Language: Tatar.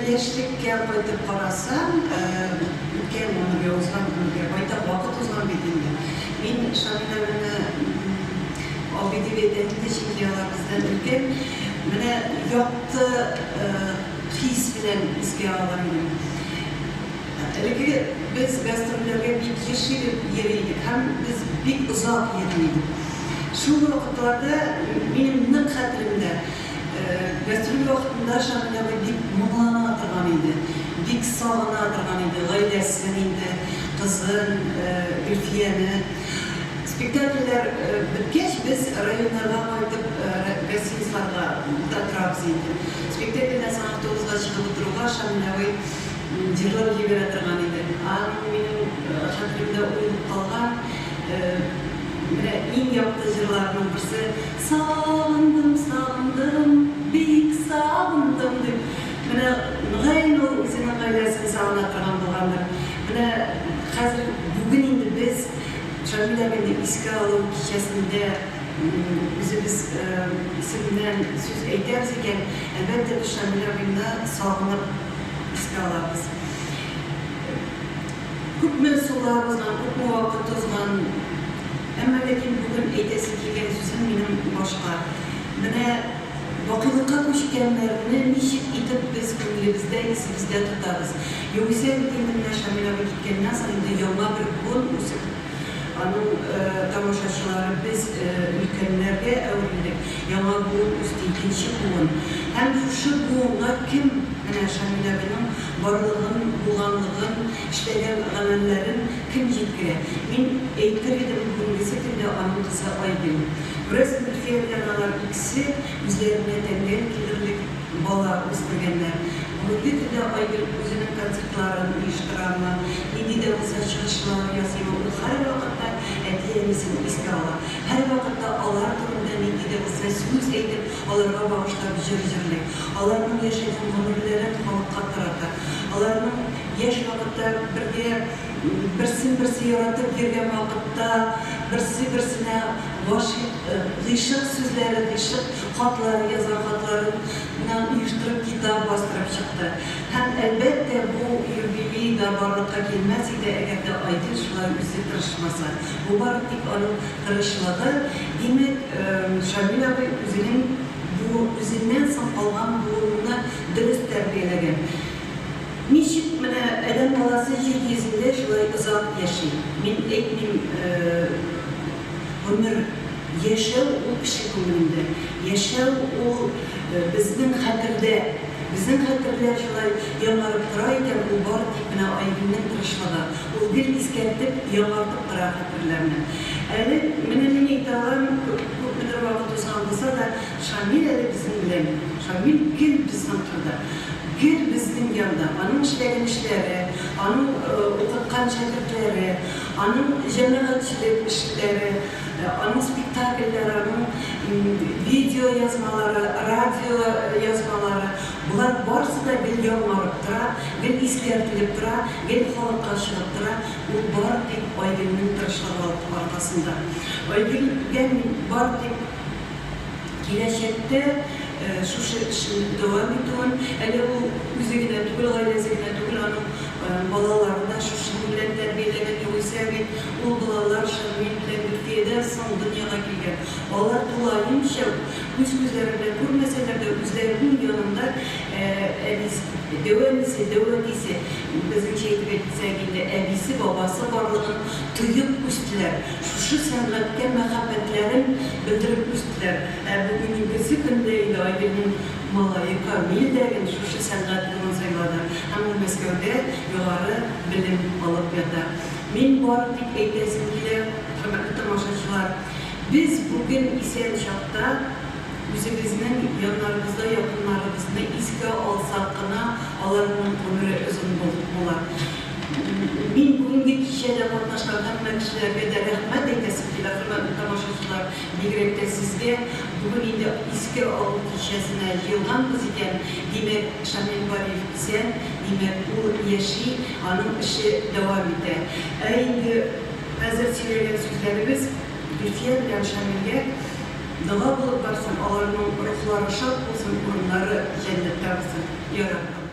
яшьлеккә кайтып карасам, үткән гомергә узган гомергә байтак вакыт узган бит инде. Мин Шамилә белән Абидиведәнде чөнки бездән үткән, менә якты хис белән искә алам идем. Әлеге без гастрольләргә бик ешелеп йөридек һәм без бик озак йөридек. Шул вакытларда минем нык хәтеремдә гастроль вакытында Шамилә бик моңлана торган иде, бик сагына торган иде, гаиләсен инде, кызын, Гөлфияне. Спектакльләр биткәч, без районнарга кайтып, гостиницаларга торабыз инде. Спектакльдән соң автобуска чыгып утыруга Шамилә җырлап җибәрә торган иде. Минем хәтеремдә уелып калган иң якты җырларның берсе «Сагындым, сагындым, бик сагындым» дип. Менә гаен ул үзенең гаиләсен сагына торган булгандыр. Менә хәзер бүген инде без Шамилә белән искә алу кичәсендә үзебез исеменнән сүз әйтәбез икән, әлбәттә без Шамилә белән сагынып искә алабыз. Күпме сулар узган, күпме вакыт узган, әмма ләкин бүген әйтәсе килгән сүзем минем башка. Менә вакыйгка күчкәннәрне ничек итеп без күңелебездә, исебездә тотабыз. Югыйсә инде Шамилә киткәннән соң инде яңа бер буын үсеп, аның тамашачылары біз өлкәннәргә әверелдек. Яңа буын үсте, икенче буын. Һәм шушы буынга кем менә Шамилә белән барлыгын, булганлыгын, эшләгән гамәлләрен кем җиткерә? Мин әйтер идем бүгенге көндә аның кызы Айгөл. Без Гөлфия белән алар икесе үзләренә тәңгәл килерлек бала үстергәннәр. Бүгенге көндә Айгөл үзенең концертларын оештырамы, нинди дә булса чыгышлар ясыймы, ул һәр вакытта әти-әнисен искә ала. Һәр вакытта алар турында нинди дә булса сүз әйтеп, аларга багышлап җырлый. Аларның яшәгән гомерләрен халыкка тарата. Аларның яшь вакытта бергә берсен-берсе яратып йөргән вакытта, берсе-берсенә гыйшык сүзләре, гыйшык хатлары, язган хатларын оештырып, китап бастырып чыкты. Һәм әлбәттә бу юбилей да барлыкка килмәс иде, әгәр дә Айгөл шулай үзе тырышмаса. Бу бары тик аның тырышлыгы. Димәк, Шамилә үзеннән соң алган буынны дөрес тәрбияләгән. Ничек менә адәм баласы җир йөзендә шулай озак яши? Мин әйтмим, гомер яшәү ул кеше күңелендә. Яшәү ул безнең хәтердә. Безнең хәтерләр шулай яңарып тора икән, ул бары тик менә Айгөлнең тырышлыгы. Ул гел искәртеп, яңартып тора хәтерләрне. Әле менә мин әйтә алам, күпмедер вакыт узган булса да, Шамил әле безнең белән. Шамил гел безнең кырда. Гел безнең янда. Аның эшләгән эшләре, аның укыткан шәкертләре, аның җәмәгатьчелек эшләре, аның спектакльләре, аның видео язмалары, радио язмалары, булар барысы да гел яңарып тора, гел искәртелеп тора, гел халыкка чыгып тора. Ул бары тик Айгөлнең тырышлыгы аркасында. Айгөлгә бары тик киләчәктә шушы эшне дәвам итүен, әле ул үзе генә түгел, гаиләсе генә түгел, аның балаларына шушы белән тәрбияләгән, югыйсә бит ул балалар Шамил белән Гөлфиядән соң дөньяга килгән. Алар тулаенча үз күзләре белән күрмәсәләр дә үзләренең янында дәвамисе, безнеңчә әйтеп әйтсәк инде, әбисе, бабасы барлыгын тоеп үстеләр. Шушы сәнгатькә мәхәббәтләрен белдереп үстеләр. Бүгенге көндә инде Айгөлнең малае Камил дә шушы сәнгатьне сайлады. Һәм ул Мәскәүдә югары белем алып ята. Мин бары тик әйтәсем килә, хөрмәтле тамашачылар, біз бүген исән чакта үзебезнең яннарыбызда якыннарыбызны искә алсак кына аларның гомере озын була. Мин бүгенге кичәдә катнашкан һәммә кешеләргә дә рәхмәт әйтәсем килә, хөрмәтле тамашачылар, бигрәк тә сезгә бүген инде искә алу кичәсенә җыелганбыз икән. Димәк, Шамил Бариев исән, димәк, ул яши, аның эше дәвам итә. Инде хәзер сөйләгән сүзләребез Гөлфия белән Шамилгә дога булып барсын, аларның рухлары шат булсын, урыннары җәннәттә булсын. Я Раббы.